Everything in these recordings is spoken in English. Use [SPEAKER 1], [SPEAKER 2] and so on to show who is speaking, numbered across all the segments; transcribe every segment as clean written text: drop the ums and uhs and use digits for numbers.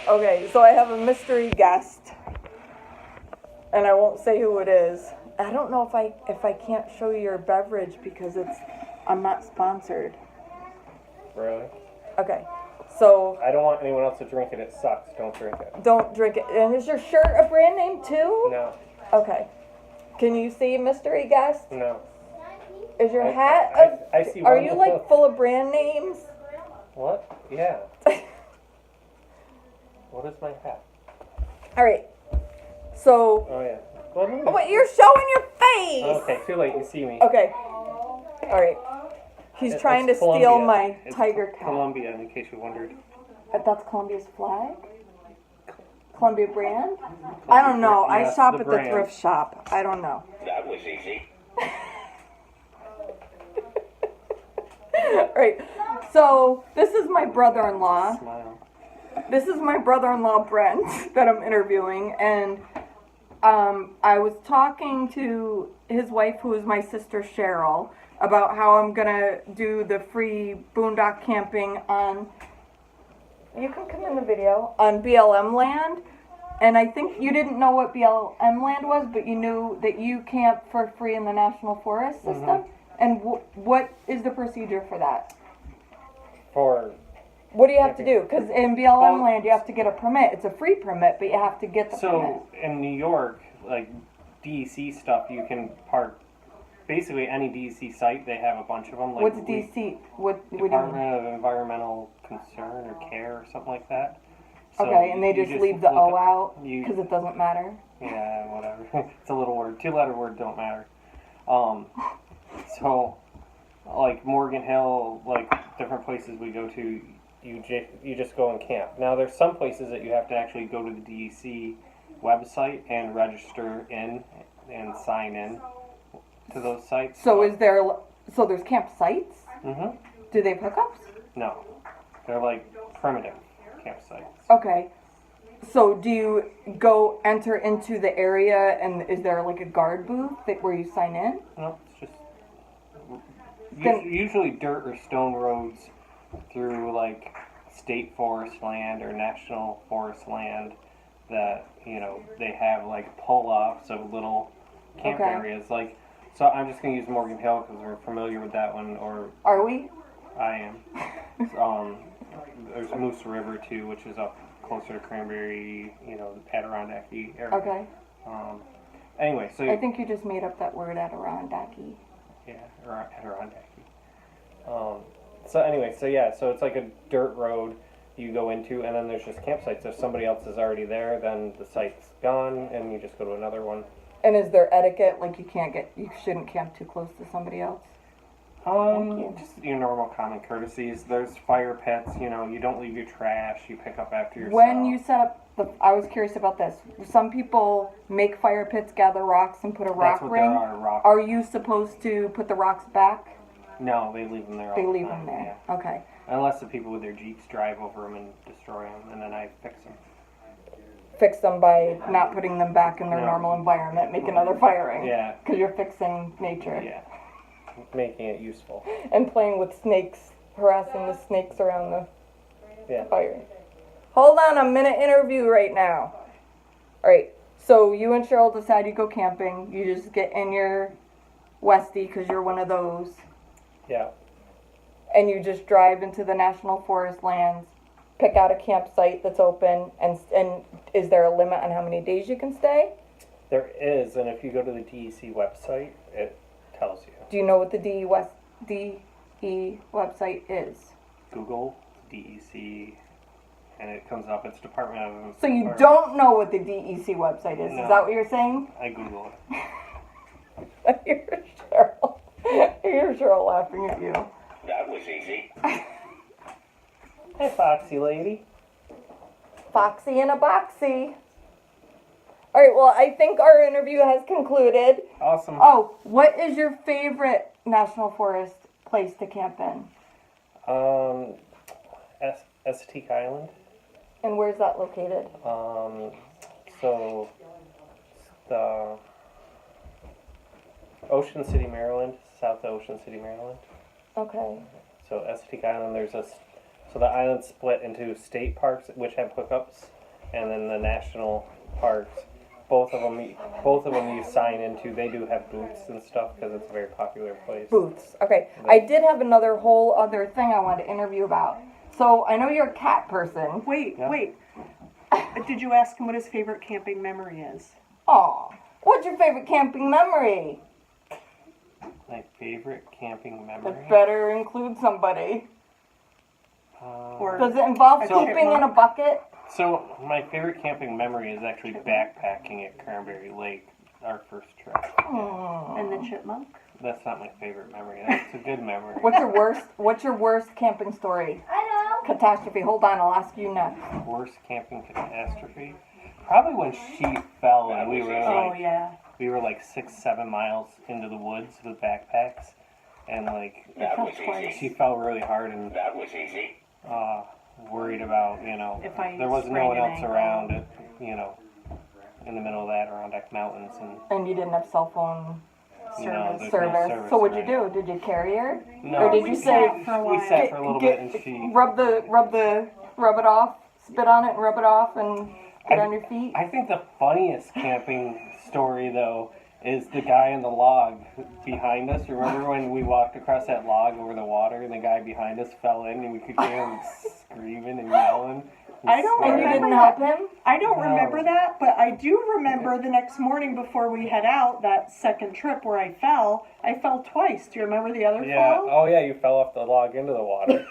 [SPEAKER 1] Okay, so I have a mystery guest, and I won't say who it is. I don't know if I can't show you your beverage because I'm not sponsored.
[SPEAKER 2] Really?
[SPEAKER 1] Okay, so
[SPEAKER 2] I don't want anyone else to drink it. It sucks. Don't drink it.
[SPEAKER 1] don't drink it. And is your shirt a brand name too?
[SPEAKER 2] No.
[SPEAKER 1] Okay. Can you see mystery guest?
[SPEAKER 2] No.
[SPEAKER 1] Is your
[SPEAKER 2] I-
[SPEAKER 1] hat?
[SPEAKER 2] I see
[SPEAKER 1] Are
[SPEAKER 2] one
[SPEAKER 1] you
[SPEAKER 2] with
[SPEAKER 1] like
[SPEAKER 2] the-
[SPEAKER 1] full of brand names?
[SPEAKER 2] What? Yeah. What is my hat?
[SPEAKER 1] All right. So,
[SPEAKER 2] Oh yeah. Well,
[SPEAKER 1] oh, wait, you're showing your face.
[SPEAKER 2] okay, too late. You see me.
[SPEAKER 1] Okay. All right. He's trying to
[SPEAKER 2] It's
[SPEAKER 1] steal
[SPEAKER 2] Columbia.
[SPEAKER 1] my
[SPEAKER 2] It's
[SPEAKER 1] tiger cat.
[SPEAKER 2] Columbia, in case you wondered.
[SPEAKER 1] That's Columbia's flag? Columbia brand? I don't know.
[SPEAKER 2] Yes,
[SPEAKER 1] I shop
[SPEAKER 2] the
[SPEAKER 1] at the
[SPEAKER 2] brand.
[SPEAKER 1] thrift shop. I don't know.
[SPEAKER 3] That was easy.
[SPEAKER 1] Right. So, this is my brother-in-law.
[SPEAKER 2] Smile.
[SPEAKER 1] This is my brother-in-law, Brent, that I'm interviewing. And I was talking to his wife, who is my sister, Cheryl, about how I'm going to do the free boondock camping on... You can come in the video. On BLM land. And I think you didn't know what BLM land was, but you knew that you camp for free in the National Forest system.
[SPEAKER 2] Mm-hmm.
[SPEAKER 1] And what is the procedure for that?
[SPEAKER 2] For
[SPEAKER 1] What do you have to do? Because in BLM
[SPEAKER 2] Well,
[SPEAKER 1] land, you have to get a permit. It's a free permit, but you have to get the permit.
[SPEAKER 2] so in New York, like DEC stuff, you can park basically any DEC site. They have a bunch of them. Like
[SPEAKER 1] What's DC? What do you mean?
[SPEAKER 2] Department of Environmental Concern or Care or something like that. So
[SPEAKER 1] Okay, and they
[SPEAKER 2] you
[SPEAKER 1] just leave the
[SPEAKER 2] look
[SPEAKER 1] O
[SPEAKER 2] up-
[SPEAKER 1] out
[SPEAKER 2] you-
[SPEAKER 1] because it doesn't matter.
[SPEAKER 2] Yeah, whatever. It's a little word. 2-letter word don't matter. So, like Morgan Hill, like different places we go to, you just go and camp. Now, there's some places that you have to actually go to the DEC website and register in and sign in to those sites.
[SPEAKER 1] So there's campsites?
[SPEAKER 2] Mm-hmm.
[SPEAKER 1] Do they have hookups?
[SPEAKER 2] No, they're like primitive campsites.
[SPEAKER 1] Okay. So do you go enter into the area and is there like a guard booth where you sign in?
[SPEAKER 2] No, it's just
[SPEAKER 1] Then-
[SPEAKER 2] usually dirt or stone roads through like state forest land or national forest land that, you know, they have like pull-offs of little camp
[SPEAKER 1] Okay.
[SPEAKER 2] areas. Like, so I'm just going to use Morgan Hill because we're familiar with that one, or
[SPEAKER 1] Are we?
[SPEAKER 2] I am. There's Moose River too, which is up closer to Cranberry, you know, Adirondack area.
[SPEAKER 1] Okay.
[SPEAKER 2] Anyway, so
[SPEAKER 1] I think you just made up that word Adirondack.
[SPEAKER 2] yeah, or Adirondack. So anyway, so yeah, so it's like a dirt road you go into, and then there's just campsites. If somebody else is already there, then the site's gone, and you just go to another one.
[SPEAKER 1] And is there etiquette? Like you shouldn't camp too close to somebody else? Thank you.
[SPEAKER 2] Just your normal common courtesies. There's fire pits. You know, you don't leave your trash. You pick up after yourself.
[SPEAKER 1] When you set up I was curious about this. Some people make fire pits, gather rocks, and put a rock
[SPEAKER 2] That's what
[SPEAKER 1] ring.
[SPEAKER 2] there are, rocks.
[SPEAKER 1] Are you supposed to put the rocks back?
[SPEAKER 2] No, they leave them there all
[SPEAKER 1] They
[SPEAKER 2] the
[SPEAKER 1] leave
[SPEAKER 2] time.
[SPEAKER 1] them there.
[SPEAKER 2] Yeah.
[SPEAKER 1] Okay.
[SPEAKER 2] Unless the people with their Jeeps drive over them and destroy them, and then I fix them.
[SPEAKER 1] Fix them by not putting them back in their
[SPEAKER 2] No.
[SPEAKER 1] normal environment. Make another firing.
[SPEAKER 2] Yeah.
[SPEAKER 1] Because you're fixing nature.
[SPEAKER 2] Yeah. Making it useful.
[SPEAKER 1] And playing with snakes, harassing the snakes around the
[SPEAKER 2] Yeah.
[SPEAKER 1] fire. Hold on, I'm in an interview right now. Alright, so you and Cheryl decide you go camping. You just get in your Westie, because you're one of those.
[SPEAKER 2] Yeah.
[SPEAKER 1] And you just drive into the National Forest lands, pick out a campsite that's open, and is there a limit on how many days you can stay?
[SPEAKER 2] There is, and if you go to the DEC website, it tells you.
[SPEAKER 1] Do you know what the DE website is?
[SPEAKER 2] Google DEC, and it comes up. It's Department of.
[SPEAKER 1] So you don't know what the DEC website is?
[SPEAKER 2] No.
[SPEAKER 1] Is that what you're saying?
[SPEAKER 2] I Google it.
[SPEAKER 1] I hear Cheryl. I hear Cheryl laughing at you.
[SPEAKER 3] That was easy.
[SPEAKER 2] Hey, Foxy lady.
[SPEAKER 1] Foxy in a boxy. All right, well, I think our interview has concluded.
[SPEAKER 2] Awesome.
[SPEAKER 1] Oh, what is your favorite National Forest place to camp in?
[SPEAKER 2] Estique Island.
[SPEAKER 1] And where's that located?
[SPEAKER 2] So the Ocean City, Maryland, South Ocean City, Maryland.
[SPEAKER 1] Okay.
[SPEAKER 2] So Estique Island, there's So the island's split into state parks, which have hookups, and then the national parks. Both of them you sign into. They do have booths and stuff because it's a very popular place.
[SPEAKER 1] Booths. Okay. I did have another whole other thing I wanted to interview about. So I know you're a cat person.
[SPEAKER 4] Wait,
[SPEAKER 2] Yeah.
[SPEAKER 4] wait. Did you ask him what his favorite camping memory is?
[SPEAKER 1] Aw. What's your favorite camping memory?
[SPEAKER 2] My favorite camping memory.
[SPEAKER 1] It better include somebody.
[SPEAKER 4] Or
[SPEAKER 1] Does it involve
[SPEAKER 4] A
[SPEAKER 1] pooping in a
[SPEAKER 4] chipmunk?
[SPEAKER 1] bucket?
[SPEAKER 2] So my favorite camping memory is actually backpacking at Cranberry Lake, our first trip.
[SPEAKER 4] and the chipmunk?
[SPEAKER 2] That's not my favorite memory. That's a good memory.
[SPEAKER 1] What's your worst camping story? Catastrophe. Hold on, I'll ask you next.
[SPEAKER 2] Worst camping catastrophe? Probably when she fell and we were
[SPEAKER 4] Oh
[SPEAKER 2] like
[SPEAKER 4] yeah.
[SPEAKER 2] we were like 6-7 miles into the woods with backpacks, and like
[SPEAKER 3] That was
[SPEAKER 4] twice.
[SPEAKER 3] easy.
[SPEAKER 2] she fell really hard and
[SPEAKER 3] That was easy.
[SPEAKER 2] worried about
[SPEAKER 4] If I
[SPEAKER 2] there was no one
[SPEAKER 4] sprained an
[SPEAKER 2] else
[SPEAKER 4] ankle.
[SPEAKER 2] around in the middle of the Adirondack Mountains
[SPEAKER 1] And you didn't have cell phone
[SPEAKER 2] there's no
[SPEAKER 1] service. So what'd you
[SPEAKER 2] around.
[SPEAKER 1] do? Did you carry her?
[SPEAKER 2] No,
[SPEAKER 1] Or did
[SPEAKER 4] we
[SPEAKER 1] you
[SPEAKER 4] sat
[SPEAKER 1] say
[SPEAKER 4] for a
[SPEAKER 2] we
[SPEAKER 4] while.
[SPEAKER 2] sat for a little bit and she
[SPEAKER 1] rub it off, spit on it and rub it off and get on your feet?
[SPEAKER 2] I think the funniest camping story, though, is the guy in the log behind us. Remember when we walked across that log over the water and the guy behind us fell in and we could hear him screaming and yelling? And
[SPEAKER 4] I don't
[SPEAKER 1] And you
[SPEAKER 2] swearing?
[SPEAKER 1] didn't help him?
[SPEAKER 4] I don't
[SPEAKER 2] No.
[SPEAKER 4] remember that, but I do remember the next morning before we head out, that second trip where I fell twice. Do you remember the other
[SPEAKER 2] Yeah.
[SPEAKER 4] fall?
[SPEAKER 2] Oh, yeah, you fell off the log into the water.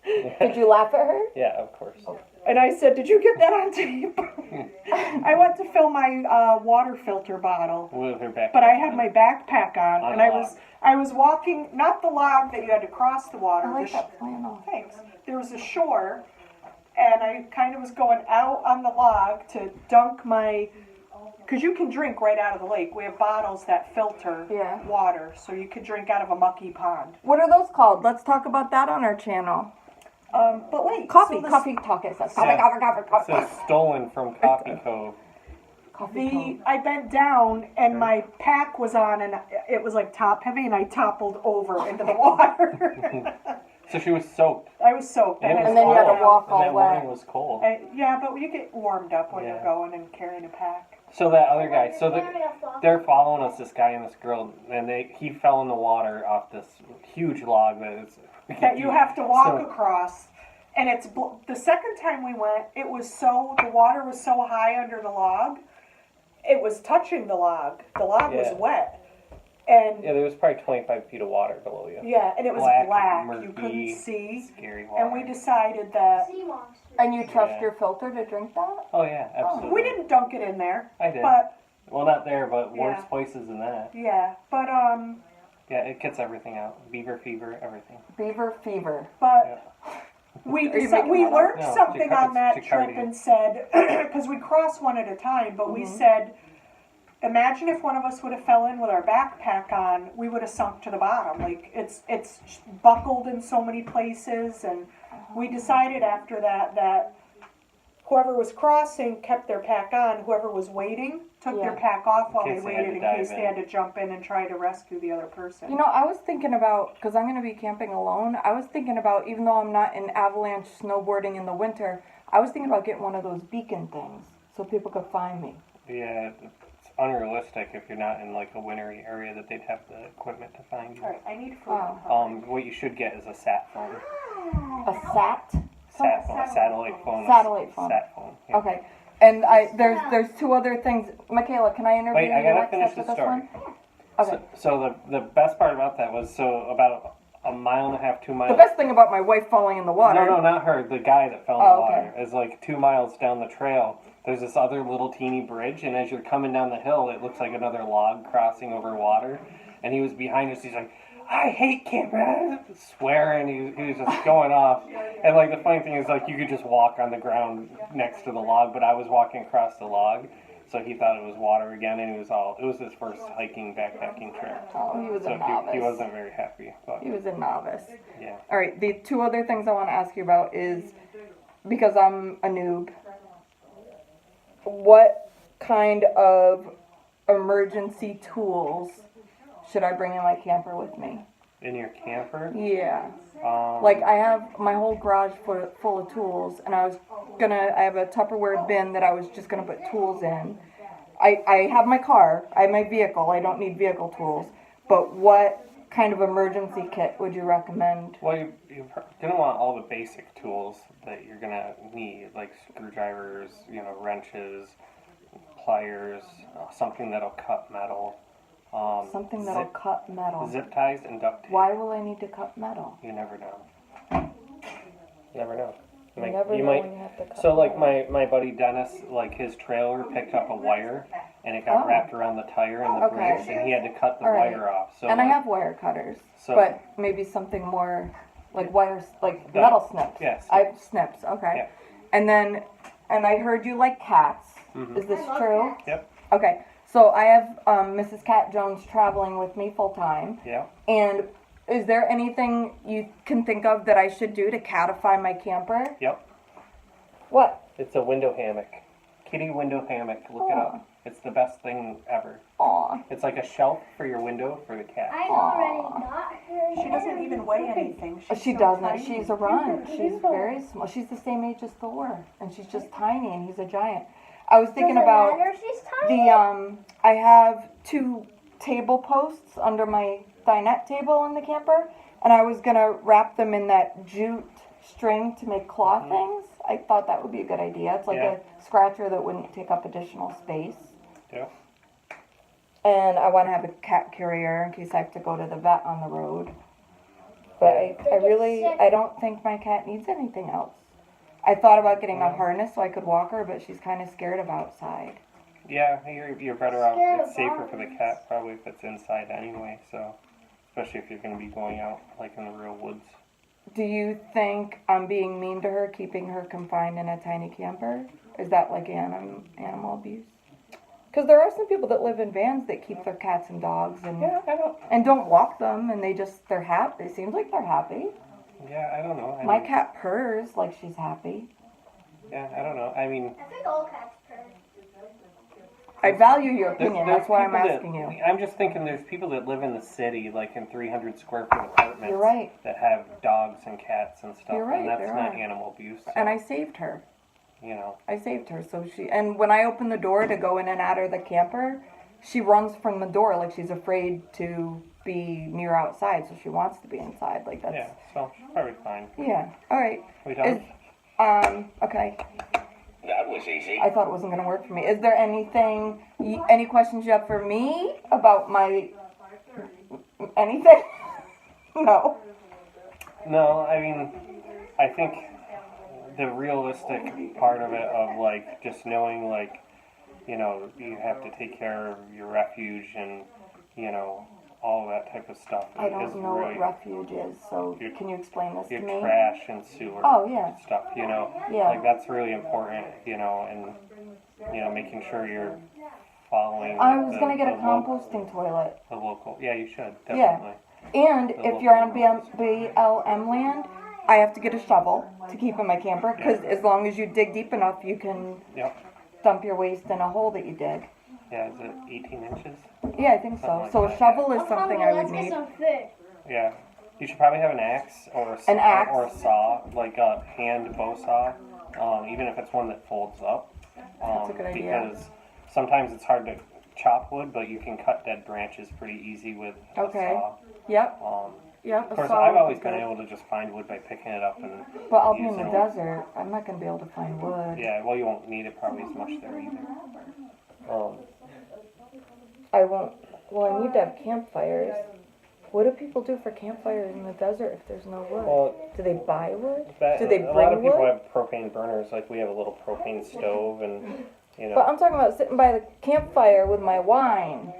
[SPEAKER 1] Did you laugh at her?
[SPEAKER 2] Yeah, of course.
[SPEAKER 4] And I said, did you get that on tape? I went to fill my water filter bottle,
[SPEAKER 2] With her back.
[SPEAKER 4] but I had my backpack on,
[SPEAKER 2] On
[SPEAKER 4] and
[SPEAKER 2] the
[SPEAKER 4] I was walking, not the log that you had to cross the water.
[SPEAKER 1] I like
[SPEAKER 4] the
[SPEAKER 1] that flannel.
[SPEAKER 4] Thanks. There was a shore, and I kind of was going out on the log to dunk my, because you can drink right out of the lake. We have bottles that filter
[SPEAKER 1] Yeah.
[SPEAKER 4] water, so you could drink out of a mucky pond.
[SPEAKER 1] What are those called? Let's talk about that on our channel.
[SPEAKER 4] But wait.
[SPEAKER 1] Coffee,
[SPEAKER 4] so this-
[SPEAKER 1] coffee talk it says. Coffee,
[SPEAKER 2] Yeah.
[SPEAKER 1] coffee,
[SPEAKER 2] It
[SPEAKER 1] coffee.
[SPEAKER 2] says stolen from Coffee Cove.
[SPEAKER 1] Coffee.
[SPEAKER 4] I bent down and my pack was on and it was like top heavy and I toppled over into the water.
[SPEAKER 2] So she was soaked.
[SPEAKER 4] I was soaked.
[SPEAKER 2] And, it was
[SPEAKER 1] And then you had to
[SPEAKER 2] cold.
[SPEAKER 1] walk
[SPEAKER 2] And
[SPEAKER 1] all
[SPEAKER 2] that morning
[SPEAKER 1] wet.
[SPEAKER 2] was cold.
[SPEAKER 4] Yeah, but you get warmed up when
[SPEAKER 2] Yeah.
[SPEAKER 4] you're going and carrying a pack.
[SPEAKER 2] So that other guy, they're following us, this guy and this girl, and he fell in the water off this huge log that is
[SPEAKER 4] That you have to walk
[SPEAKER 2] So-
[SPEAKER 4] across. And it's the second time we went, the water was so high under the log, it was touching the log. The log was
[SPEAKER 2] Yeah.
[SPEAKER 4] wet. And
[SPEAKER 2] Yeah, there was probably 25 feet of water below you.
[SPEAKER 4] yeah, and it was
[SPEAKER 2] Black,
[SPEAKER 4] black.
[SPEAKER 2] murky,
[SPEAKER 4] You couldn't see.
[SPEAKER 2] Scary water.
[SPEAKER 4] And we decided that
[SPEAKER 1] And you trust
[SPEAKER 2] Yeah.
[SPEAKER 1] your filter to drink that?
[SPEAKER 2] Oh yeah, absolutely.
[SPEAKER 4] we didn't dunk it in there.
[SPEAKER 2] I did.
[SPEAKER 4] But
[SPEAKER 2] Well, not there, but worse
[SPEAKER 4] Yeah.
[SPEAKER 2] places than that.
[SPEAKER 4] yeah, but
[SPEAKER 2] Yeah, it gets everything out. Beaver fever, everything.
[SPEAKER 1] Beaver fever.
[SPEAKER 4] we
[SPEAKER 1] Are you
[SPEAKER 4] decided, we
[SPEAKER 1] making that up?
[SPEAKER 4] learned
[SPEAKER 2] No,
[SPEAKER 4] something
[SPEAKER 2] Jacar-
[SPEAKER 4] on that
[SPEAKER 2] it's
[SPEAKER 4] trip
[SPEAKER 2] Jacardian.
[SPEAKER 4] and said, because we crossed one at a time, but we said, imagine if one of us would have fell in with our backpack on, we would have sunk to the bottom. Like it's buckled in so many places, and we decided after that whoever was crossing kept their pack on. Whoever was waiting took their
[SPEAKER 1] Yeah.
[SPEAKER 4] pack off while
[SPEAKER 2] In
[SPEAKER 4] they
[SPEAKER 2] case they had
[SPEAKER 4] waited
[SPEAKER 2] to
[SPEAKER 4] in
[SPEAKER 2] dive
[SPEAKER 4] case they
[SPEAKER 2] in.
[SPEAKER 4] had to jump in and try to rescue the other person.
[SPEAKER 1] You know, I was thinking about, because I'm going to be camping alone, I was thinking about, even though I'm not in avalanche snowboarding in the winter, I was thinking about getting one of those beacon things so people could find me.
[SPEAKER 2] Yeah, it's unrealistic if you're not in like a wintry area that they'd have the equipment to find you.
[SPEAKER 4] All right, I need food.
[SPEAKER 1] Wow.
[SPEAKER 2] What you should get is a sat phone.
[SPEAKER 1] A sat?
[SPEAKER 2] Sat phone, a satellite phone.
[SPEAKER 1] Satellite phone.
[SPEAKER 2] Sat phone. Yeah.
[SPEAKER 1] Okay. And there's two other things. Michaela, can I interview
[SPEAKER 2] Wait, I
[SPEAKER 1] you
[SPEAKER 2] gotta
[SPEAKER 1] next
[SPEAKER 2] finish
[SPEAKER 1] after
[SPEAKER 2] the
[SPEAKER 1] this
[SPEAKER 2] story.
[SPEAKER 1] one? Okay.
[SPEAKER 2] So the best part about that was about a mile and a half, 2 miles.
[SPEAKER 1] The best thing about my wife falling in the water.
[SPEAKER 2] No, not her. The guy that fell in
[SPEAKER 1] Oh,
[SPEAKER 2] the water
[SPEAKER 1] okay.
[SPEAKER 2] is like 2 miles down the trail. There's this other little teeny bridge, and as you're coming down the hill, it looks like another log crossing over water. And he was behind us. He's like, "I hate camping," swearing. He was just going off. And like the funny thing is, like you could just walk on the ground next to the log, but I was walking across the log, so he thought it was water again, and it was his first hiking backpacking trip.
[SPEAKER 1] Oh, he was
[SPEAKER 2] So
[SPEAKER 1] a novice.
[SPEAKER 2] he wasn't very happy. But
[SPEAKER 1] He was a novice.
[SPEAKER 2] yeah.
[SPEAKER 1] All right, the two other things I want to ask you about is, because I'm a noob, what kind of emergency tools should I bring in my camper with me?
[SPEAKER 2] In your camper,
[SPEAKER 1] Yeah. Like, I have my whole garage full of tools, and I have a Tupperware bin that I was just gonna put tools in. I have my car, I have my vehicle, I don't need vehicle tools, but what kind of emergency kit would you recommend?
[SPEAKER 2] Well, you're gonna want all the basic tools that you're gonna need, like screwdrivers, wrenches, pliers, something that'll cut metal.
[SPEAKER 1] Something that'll cut metal.
[SPEAKER 2] Zip ties and duct tape.
[SPEAKER 1] Why will I need to cut metal?
[SPEAKER 2] You never know. Never know.
[SPEAKER 1] You never know when you have to cut
[SPEAKER 2] So, like
[SPEAKER 1] metal.
[SPEAKER 2] my buddy Dennis, like his trailer picked up a wire and it got wrapped around the tire and the
[SPEAKER 1] Okay.
[SPEAKER 2] brakes, and he had to cut the
[SPEAKER 1] All right.
[SPEAKER 2] wire off. So,
[SPEAKER 1] And I have wire cutters,
[SPEAKER 2] So-
[SPEAKER 1] but maybe something more like wires, like metal snips.
[SPEAKER 2] Yes.
[SPEAKER 1] I have snips. Okay.
[SPEAKER 2] Yeah.
[SPEAKER 1] And I heard you like cats.
[SPEAKER 2] Mhm.
[SPEAKER 1] Is this true?
[SPEAKER 2] Yep.
[SPEAKER 1] Okay. So I have Mrs. Cat Jones traveling with me full time.
[SPEAKER 2] Yeah.
[SPEAKER 1] And is there anything you can think of that I should do to catify my camper?
[SPEAKER 2] Yep.
[SPEAKER 1] What?
[SPEAKER 2] It's a window hammock. Kitty window hammock. Look it
[SPEAKER 1] Aw.
[SPEAKER 2] up. It's the best thing ever.
[SPEAKER 1] Aw.
[SPEAKER 2] It's like a shelf for your window for the cat.
[SPEAKER 5] I've already got her.
[SPEAKER 4] She doesn't even weigh anything.
[SPEAKER 1] She
[SPEAKER 4] so
[SPEAKER 1] doesn't.
[SPEAKER 4] tiny.
[SPEAKER 1] She's a runt. She's very small. She's the same age as Thor, and she's just tiny, and he's a giant. I was thinking
[SPEAKER 5] Doesn't
[SPEAKER 1] about
[SPEAKER 5] matter if she's tiny.
[SPEAKER 1] I have 2 table posts under my dinette table in the camper, and I was gonna wrap them in that jute string to make claw things. I thought that would be a good idea. It's like
[SPEAKER 2] Yeah.
[SPEAKER 1] a scratcher that wouldn't take up additional space.
[SPEAKER 2] Yeah.
[SPEAKER 1] And I want to have a cat carrier in case I have to go to the vet on the road. But I don't think my cat needs anything else. I thought about getting a harness so I could walk her, but she's kind of scared of outside.
[SPEAKER 2] Yeah, you're better off.
[SPEAKER 5] Scared
[SPEAKER 2] It's
[SPEAKER 5] of
[SPEAKER 2] safer for the
[SPEAKER 5] bars.
[SPEAKER 2] cat probably if it's inside anyway. So, especially if you're going to be going out like in the real woods.
[SPEAKER 1] Do you think I'm being mean to her, keeping her confined in a tiny camper? Is that like animal abuse? Because there are some people that live in vans that keep their cats and dogs and don't walk them, and they're happy. It seems like they're happy.
[SPEAKER 2] Yeah, I don't know.
[SPEAKER 1] My cat purrs like she's happy.
[SPEAKER 2] Yeah, I don't know. I mean,
[SPEAKER 5] I think all cats purr.
[SPEAKER 1] I value your opinion.
[SPEAKER 2] there's
[SPEAKER 1] That's why I'm
[SPEAKER 2] people that-
[SPEAKER 1] asking you.
[SPEAKER 2] I'm just thinking there's people that live in the city, like in 300 square foot apartments.
[SPEAKER 1] You're right.
[SPEAKER 2] That have dogs and cats and stuff.
[SPEAKER 1] You're right,
[SPEAKER 2] And that's
[SPEAKER 1] there
[SPEAKER 2] not
[SPEAKER 1] are.
[SPEAKER 2] animal abuse. So,
[SPEAKER 1] And I saved her. I saved her. And when I open the door to go in and out of the camper, she runs from the door like she's afraid to be near outside, so she wants to be inside. Like that's.
[SPEAKER 2] Yeah, so she's probably fine.
[SPEAKER 1] Yeah. All right.
[SPEAKER 2] We done?
[SPEAKER 1] Okay.
[SPEAKER 3] That was easy.
[SPEAKER 1] I thought it wasn't going to work for me. Is there anything, any questions you have for me about my anything? No.
[SPEAKER 2] No, I mean, I think the realistic part of it, of like just knowing, like, you have to take care of your refuge and, all that type of stuff.
[SPEAKER 1] I
[SPEAKER 2] is
[SPEAKER 1] don't know
[SPEAKER 2] really
[SPEAKER 1] what refuge is, so
[SPEAKER 2] Your-
[SPEAKER 1] can you explain this to
[SPEAKER 2] your
[SPEAKER 1] me?
[SPEAKER 2] trash and sewer
[SPEAKER 1] Oh, yeah.
[SPEAKER 2] stuff.
[SPEAKER 1] Yeah.
[SPEAKER 2] Like that's really important. And making sure you're following.
[SPEAKER 1] I was going to get a
[SPEAKER 2] the local-
[SPEAKER 1] composting toilet.
[SPEAKER 2] The local, yeah, you should
[SPEAKER 1] Yeah.
[SPEAKER 2] definitely.
[SPEAKER 1] And
[SPEAKER 2] The
[SPEAKER 1] if you're on
[SPEAKER 2] local
[SPEAKER 1] BLM land, I have to get a shovel to keep in my camper, because as long as you dig deep enough, you can
[SPEAKER 2] Yep.
[SPEAKER 1] dump your waste in a hole that you dig.
[SPEAKER 2] Yeah, is it 18 inches?
[SPEAKER 1] Yeah, I think so.
[SPEAKER 2] Something like
[SPEAKER 1] So a
[SPEAKER 2] that,
[SPEAKER 1] shovel
[SPEAKER 5] I'm
[SPEAKER 1] is something
[SPEAKER 5] hungry.
[SPEAKER 1] I would
[SPEAKER 5] Let's get
[SPEAKER 1] need.
[SPEAKER 5] some food.
[SPEAKER 2] Yeah. You should probably have an axe or
[SPEAKER 1] An axe.
[SPEAKER 2] or a saw, like a hand bow saw, even if it's one that folds up.
[SPEAKER 1] That's a good idea.
[SPEAKER 2] Because sometimes it's hard to chop wood, but you can cut dead branches pretty easy with a
[SPEAKER 1] Okay.
[SPEAKER 2] saw.
[SPEAKER 1] Yep,
[SPEAKER 2] Of
[SPEAKER 1] yep. A
[SPEAKER 2] course,
[SPEAKER 1] saw
[SPEAKER 2] I've
[SPEAKER 1] would
[SPEAKER 2] always
[SPEAKER 1] be
[SPEAKER 2] been
[SPEAKER 1] good.
[SPEAKER 2] able to just find wood by picking it up and
[SPEAKER 1] But I'll be in
[SPEAKER 2] using
[SPEAKER 1] the
[SPEAKER 2] it.
[SPEAKER 1] desert. I'm not going to be able to find wood.
[SPEAKER 2] Yeah, well, you won't need it probably as much there either.
[SPEAKER 1] I won't. Well, I need to have campfires. What do people do for campfires in the desert if there's no wood?
[SPEAKER 2] Well,
[SPEAKER 1] Do they buy wood?
[SPEAKER 2] that,
[SPEAKER 1] Do they
[SPEAKER 2] a lot of
[SPEAKER 1] bring
[SPEAKER 2] people
[SPEAKER 1] wood?
[SPEAKER 2] have propane burners, like we have a little propane stove, and
[SPEAKER 1] But I'm talking about sitting by the campfire with my wine.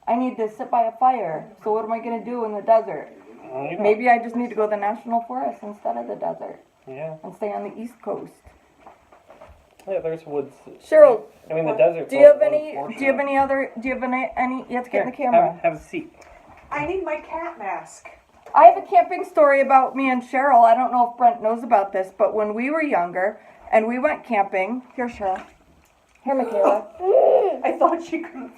[SPEAKER 1] I need to sit by a fire. So what am I going to do in the desert?
[SPEAKER 2] you know,
[SPEAKER 1] Maybe I just need to go to the national forest instead of the desert
[SPEAKER 2] yeah,
[SPEAKER 1] and stay on the East Coast.
[SPEAKER 2] yeah. There's woods.
[SPEAKER 1] Cheryl,
[SPEAKER 2] I mean, the desert.
[SPEAKER 1] do you have any? Do you have any other? Do you have any? You have to get in the camera.
[SPEAKER 2] Have a seat.
[SPEAKER 4] I need my cat mask.
[SPEAKER 1] I have a camping story about me and Cheryl. I don't know if Brent knows about this, but when we were younger and we went camping, here, Cheryl. Here, Michaela.
[SPEAKER 4] I thought she couldn't.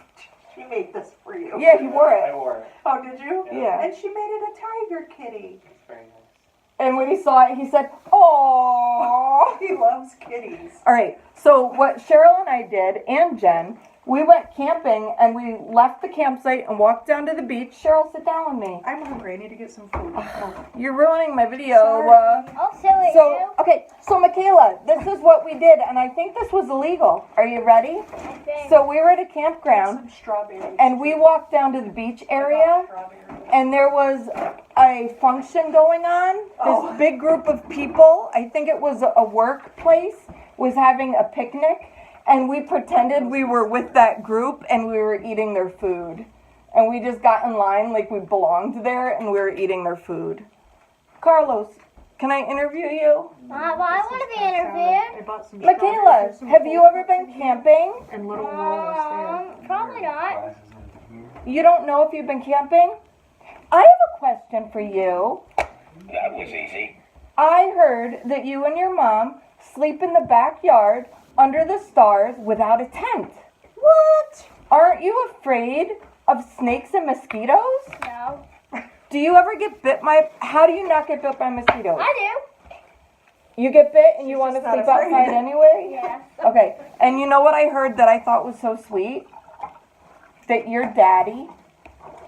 [SPEAKER 4] She made this for you.
[SPEAKER 1] Yeah, he wore
[SPEAKER 2] I
[SPEAKER 1] it.
[SPEAKER 2] wore it.
[SPEAKER 4] Oh, did you?
[SPEAKER 1] Yeah.
[SPEAKER 4] And she made it a tiger kitty.
[SPEAKER 2] It's very nice.
[SPEAKER 1] And when he saw it, he said, "Aww."
[SPEAKER 4] He loves kitties.
[SPEAKER 1] All right, so what Cheryl and I did, and Jen, we went camping and we left the campsite and walked down to the beach. Cheryl, sit down with me.
[SPEAKER 4] I'm hungry. I need to get some food.
[SPEAKER 1] You're ruining my video.
[SPEAKER 4] Sorry.
[SPEAKER 5] Oh, silly
[SPEAKER 1] So,
[SPEAKER 5] you.
[SPEAKER 1] okay, so Michaela, this is what we did, and I think this was illegal. Are you ready?
[SPEAKER 5] I think.
[SPEAKER 1] So we were at a campground,
[SPEAKER 4] Some strawberries.
[SPEAKER 1] and we walked down to the beach area, and there was a function going on. This big group of people, I think it was a workplace, was having a picnic, and we pretended we were with that group, and we were eating their food. And we just got in line like we belonged there, and we were eating their food. Carlos, can I interview you?
[SPEAKER 5] Well, I want to be interviewed.
[SPEAKER 4] I bought some
[SPEAKER 1] Michaela,
[SPEAKER 4] strawberries, some
[SPEAKER 1] have you ever been camping?
[SPEAKER 4] And little Noah's
[SPEAKER 5] Probably not.
[SPEAKER 1] You don't know if you've been camping? I have a question for you.
[SPEAKER 3] That was easy.
[SPEAKER 1] I heard that you and your mom sleep in the backyard under the stars without a tent. What? Aren't you afraid of snakes and mosquitoes?
[SPEAKER 5] No.
[SPEAKER 1] Do you ever get bit by... How do you not get bit by mosquitoes?
[SPEAKER 5] I do.
[SPEAKER 1] You get bit and you want to
[SPEAKER 4] just not
[SPEAKER 1] sleep
[SPEAKER 4] afraid.
[SPEAKER 1] outside anyway?
[SPEAKER 5] Yes.
[SPEAKER 1] Okay, and you know what I heard that I thought was so sweet? That your daddy,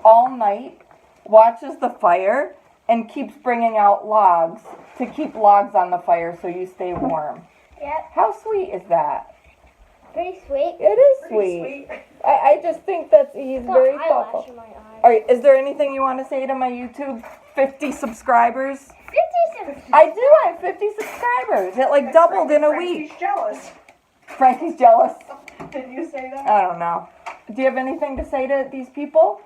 [SPEAKER 1] all night, watches the fire and keeps bringing out logs to keep logs on the fire so you stay warm.
[SPEAKER 5] Yep.
[SPEAKER 1] How sweet is that?
[SPEAKER 5] Pretty sweet.
[SPEAKER 1] It is
[SPEAKER 4] Pretty
[SPEAKER 1] sweet.
[SPEAKER 4] sweet.
[SPEAKER 1] I just think that he's
[SPEAKER 5] Got
[SPEAKER 1] very
[SPEAKER 5] eyelash
[SPEAKER 1] thoughtful.
[SPEAKER 5] in my eye.
[SPEAKER 1] Alright, is there anything you want to say to my YouTube 50 subscribers?
[SPEAKER 5] 50 cents.
[SPEAKER 1] I do, I have 50 subscribers. It like doubled in a week.
[SPEAKER 4] Frankie's jealous.
[SPEAKER 1] Frankie's jealous.
[SPEAKER 4] Did you say that?
[SPEAKER 1] I don't know. Do you have anything to say to these people?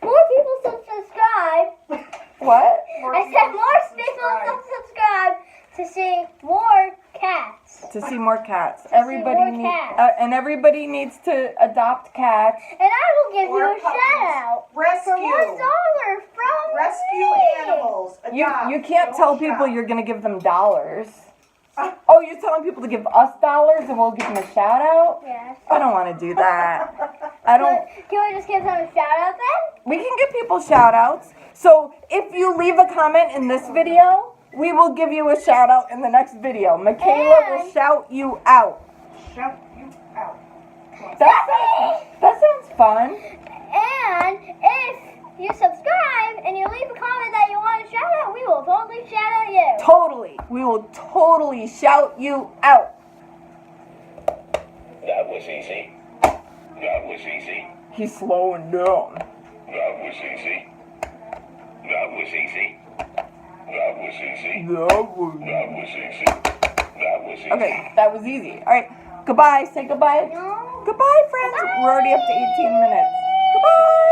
[SPEAKER 5] More people should subscribe.
[SPEAKER 1] What?
[SPEAKER 5] I said more people should subscribe to see more cats.
[SPEAKER 1] To see more cats. Everybody
[SPEAKER 5] more
[SPEAKER 1] needs,
[SPEAKER 5] cats.
[SPEAKER 1] and everybody needs to adopt cats.
[SPEAKER 5] And I will give
[SPEAKER 4] Or
[SPEAKER 5] you a
[SPEAKER 4] puppies.
[SPEAKER 5] shout out for
[SPEAKER 4] Rescue.
[SPEAKER 5] $1 from
[SPEAKER 4] Rescue
[SPEAKER 5] me.
[SPEAKER 4] animals.
[SPEAKER 1] You
[SPEAKER 4] Adopt.
[SPEAKER 1] can't
[SPEAKER 4] Don't
[SPEAKER 1] tell people
[SPEAKER 4] shop.
[SPEAKER 1] you're gonna give them dollars. Oh, you're telling people to give us dollars and we'll give them a shout out?
[SPEAKER 5] Yes.
[SPEAKER 1] I don't want to do that. I don't.
[SPEAKER 5] Can we just give them a shout out then?
[SPEAKER 1] We can give people shout outs. So if you leave a comment in this video, we will give you a shout out in the next video. Michaela will
[SPEAKER 5] And-
[SPEAKER 1] shout you out.
[SPEAKER 4] Shout you out.
[SPEAKER 1] That sounds fun.
[SPEAKER 5] And if you subscribe and you leave a comment that you want to shout out, we will totally shout out you.
[SPEAKER 1] Totally. We will totally shout you out.
[SPEAKER 3] That was easy. That was easy.
[SPEAKER 1] He's slowing down.
[SPEAKER 3] That was easy. That was easy. That was easy.
[SPEAKER 1] That was...
[SPEAKER 3] That was easy. That was easy.
[SPEAKER 1] Okay, that was easy. All right, goodbye. Say goodbye.
[SPEAKER 5] No.
[SPEAKER 1] Goodbye, friends. We're already up to 18 minutes. Goodbye.